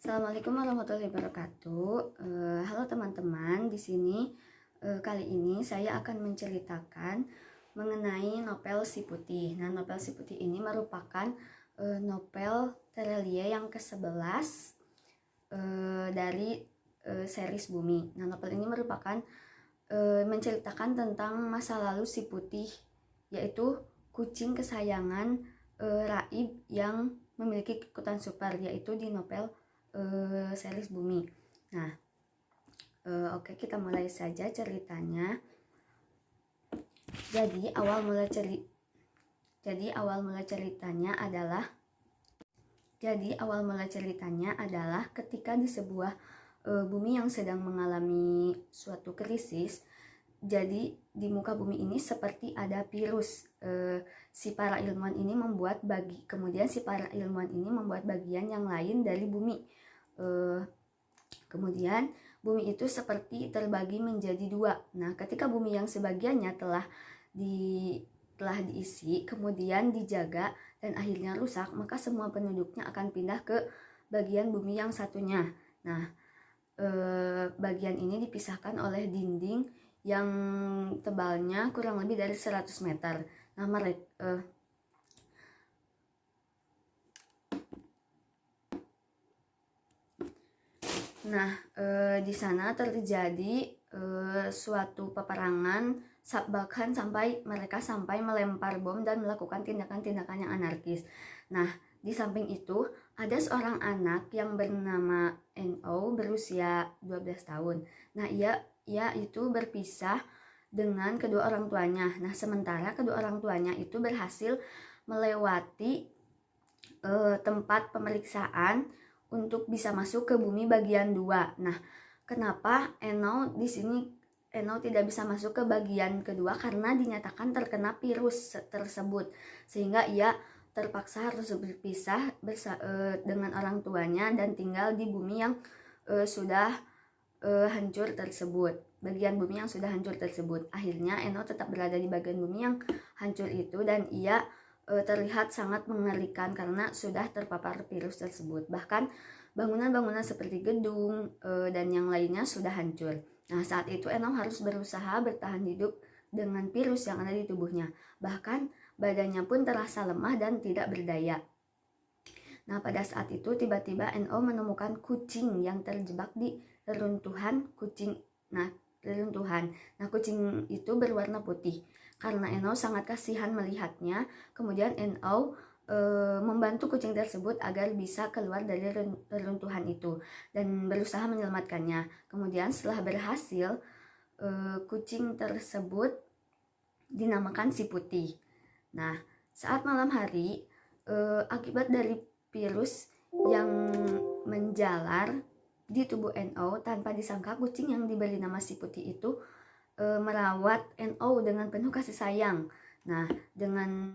Assalamualaikum warahmatullahi wabarakatuh. Halo teman-teman, di sini kali ini saya akan menceritakan mengenai novel Si Putih. Nah, novel Si Putih ini merupakan novel Terelie yang ke-11 dari series Bumi. Nah, novel ini merupakan menceritakan tentang masa lalu Si Putih, yaitu kucing kesayangan Raib yang memiliki kekuatan super, yaitu di novel series Bumi. Nah, oke, kita mulai saja ceritanya. Jadi awal mula ceritanya adalah ketika di sebuah bumi yang sedang mengalami suatu krisis. Jadi di muka bumi ini seperti ada virus. Si para ilmuwan ini membuat bagian yang lain dari bumi. Kemudian bumi itu seperti terbagi menjadi dua. Nah, ketika bumi yang sebagiannya telah diisi, kemudian dijaga dan akhirnya rusak, maka semua penduduknya akan pindah ke bagian bumi yang satunya. Nah, bagian ini dipisahkan oleh dinding yang tebalnya kurang lebih dari 100 meter. Nah, di sana terjadi suatu peperangan, bahkan mereka sampai melempar bom dan melakukan tindakan-tindakan yang anarkis. Nah, di samping itu ada seorang anak yang bernama NO berusia 12 tahun. Nah, ia itu berpisah dengan kedua orang tuanya. Nah, sementara kedua orang tuanya itu berhasil melewati tempat pemeriksaan untuk bisa masuk ke bumi bagian 2. Nah, kenapa Eno tidak bisa masuk ke bagian kedua? Karena dinyatakan terkena virus tersebut, sehingga ia terpaksa harus berpisah dengan orang tuanya dan tinggal di bumi yang sudah hancur tersebut. Bagian bumi yang sudah hancur tersebut. Akhirnya Eno tetap berada di bagian bumi yang hancur itu, dan ia terlihat sangat mengerikan karena sudah terpapar virus tersebut. Bahkan bangunan-bangunan seperti gedung dan yang lainnya sudah hancur. Nah, saat itu Eno harus berusaha bertahan hidup dengan virus yang ada di tubuhnya. Bahkan badannya pun terasa lemah dan tidak berdaya. Nah, pada saat itu tiba-tiba NO menemukan kucing yang terjebak di reruntuhan. Nah, kucing itu berwarna putih. Karena NO sangat kasihan melihatnya, kemudian NO membantu kucing tersebut agar bisa keluar dari reruntuhan itu dan berusaha menyelamatkannya. Kemudian setelah berhasil, kucing tersebut dinamakan Si Putih. Nah, saat malam hari, akibat dari virus yang menjalar di tubuh NO, tanpa disangka kucing yang diberi nama Si Putih itu merawat NO dengan penuh kasih sayang. Nah, dengan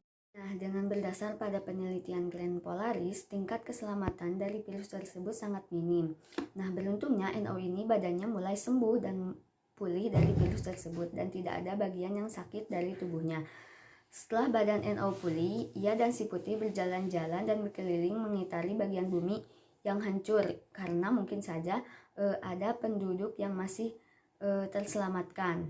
berdasar pada penelitian Glenn Polaris, tingkat keselamatan dari virus tersebut sangat minim. Nah, beruntungnya NO ini badannya mulai sembuh dan pulih dari virus tersebut dan tidak ada bagian yang sakit dari tubuhnya. Setelah badan NO pulih, ia dan Si Putih berjalan-jalan dan berkeliling mengitari bagian bumi yang hancur karena mungkin saja ada penduduk yang masih terselamatkan.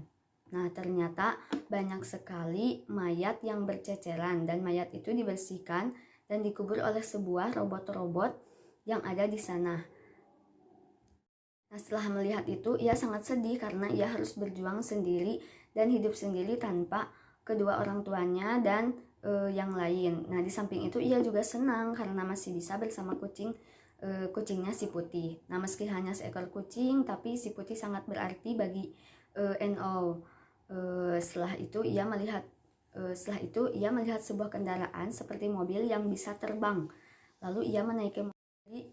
Nah, ternyata banyak sekali mayat yang berceceran, dan mayat itu dibersihkan dan dikubur oleh sebuah robot-robot yang ada di sana. Nah, setelah melihat itu, ia sangat sedih karena ia harus berjuang sendiri dan hidup sendiri tanpa kedua orang tuanya dan yang lain. Nah, di samping itu ia juga senang karena masih bisa bersama kucingnya Si Putih. Nah, meski hanya seekor kucing, tapi Si Putih sangat berarti bagi NO. Setelah itu ia melihat sebuah kendaraan seperti mobil yang bisa terbang. Lalu ia menaiki mobil.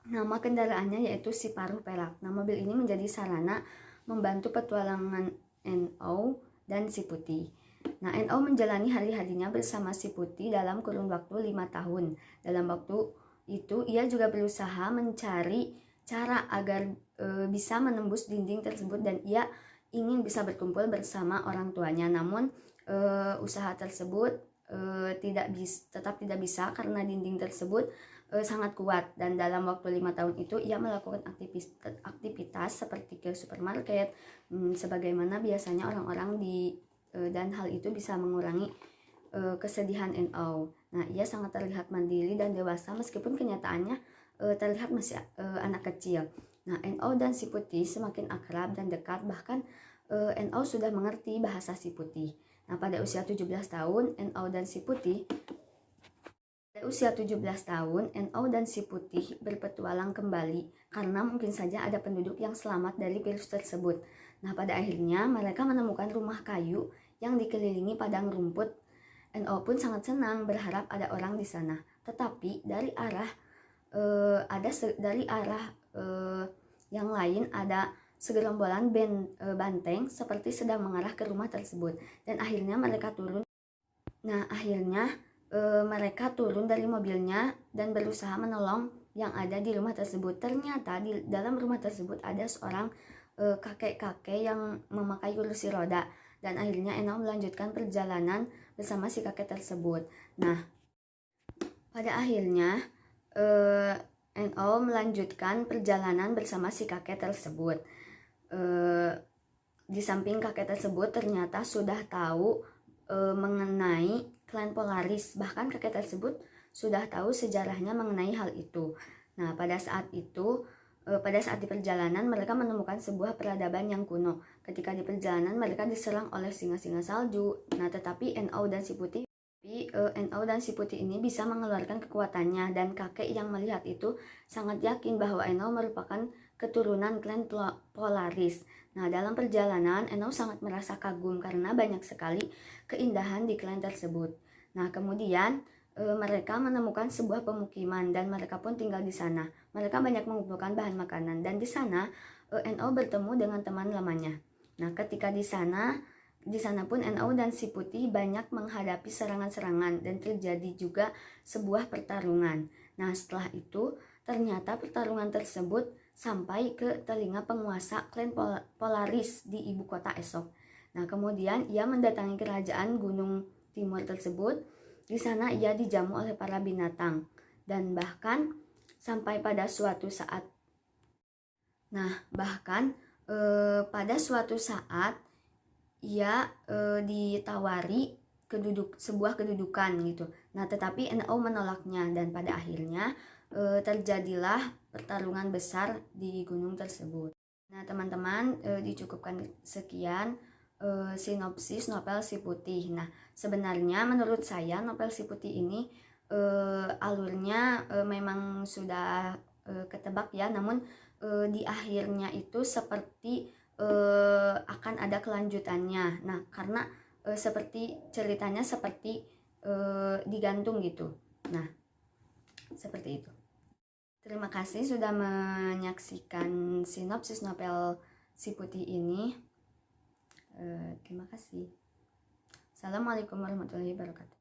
Nama kendaraannya yaitu Si Paruh Perak. Nah, mobil ini menjadi sarana membantu petualangan NO dan Si Putih. Nah, NO menjalani hari-harinya bersama Si Putih dalam kurun waktu 5 tahun. Dalam waktu itu ia juga berusaha mencari cara agar bisa menembus dinding tersebut, dan ia ingin bisa berkumpul bersama orang tuanya. Namun usaha tersebut tetap tidak bisa karena dinding tersebut sangat kuat, dan dalam waktu 5 tahun itu ia melakukan aktivitas seperti ke supermarket, sebagaimana biasanya orang-orang dan hal itu bisa mengurangi kesedihan NO. Nah, ia sangat terlihat mandiri dan dewasa meskipun kenyataannya terlihat masih anak kecil. Nah, NO dan si Putih semakin akrab dan dekat, bahkan NO sudah mengerti bahasa si Putih. Nah, pada usia 17 tahun, NO dan si Putih NO dan si Putih berpetualang kembali karena mungkin saja ada penduduk yang selamat dari virus tersebut. Nah, pada akhirnya mereka menemukan rumah kayu yang dikelilingi padang rumput. NO pun sangat senang berharap ada orang di sana. Tetapi dari arah yang lain ada segerombolan banteng seperti sedang mengarah ke rumah tersebut, dan akhirnya mereka turun. Nah, akhirnya mereka turun dari mobilnya dan berusaha menolong yang ada di rumah tersebut. Ternyata di dalam rumah tersebut ada seorang kakek-kakek yang memakai kursi roda, dan akhirnya Eno melanjutkan perjalanan bersama si kakek tersebut. Nah, pada akhirnya Eno melanjutkan perjalanan bersama si kakek tersebut. Di samping kakek tersebut ternyata sudah tahu mengenai klan Polaris, bahkan kakek tersebut sudah tahu sejarahnya mengenai hal itu. Nah, pada saat di perjalanan mereka menemukan sebuah peradaban yang kuno. Ketika di perjalanan mereka diserang oleh singa-singa salju. Nah, tetapi NO dan si Putih ini bisa mengeluarkan kekuatannya, dan kakek yang melihat itu sangat yakin bahwa NO merupakan keturunan klan Polaris. Nah, dalam perjalanan Eno sangat merasa kagum karena banyak sekali keindahan di klan tersebut. Nah, kemudian mereka menemukan sebuah pemukiman dan mereka pun tinggal di sana. Mereka banyak mengumpulkan bahan makanan, dan di sana Eno bertemu dengan teman lamanya. Nah, ketika di sana pun Eno dan si Putih banyak menghadapi serangan-serangan dan terjadi juga sebuah pertarungan. Nah, setelah itu ternyata pertarungan tersebut sampai ke telinga penguasa klan Polaris di ibu kota esok. Nah, kemudian ia mendatangi kerajaan Gunung Timur tersebut. Di sana ia dijamu oleh para binatang, dan bahkan sampai pada suatu saat pada suatu saat ia ditawari sebuah kedudukan gitu. Nah, tetapi NO menolaknya, dan pada akhirnya terjadilah pertarungan besar di gunung tersebut. Nah, teman-teman, dicukupkan sekian sinopsis novel Si Putih. Nah, sebenarnya menurut saya novel Si Putih ini alurnya memang sudah ketebak ya, namun di akhirnya itu seperti akan ada kelanjutannya. Nah, karena seperti ceritanya seperti digantung gitu. Nah, seperti itu. Terima kasih sudah menyaksikan sinopsis novel Si Putih ini. Terima kasih. Assalamualaikum warahmatullahi wabarakatuh.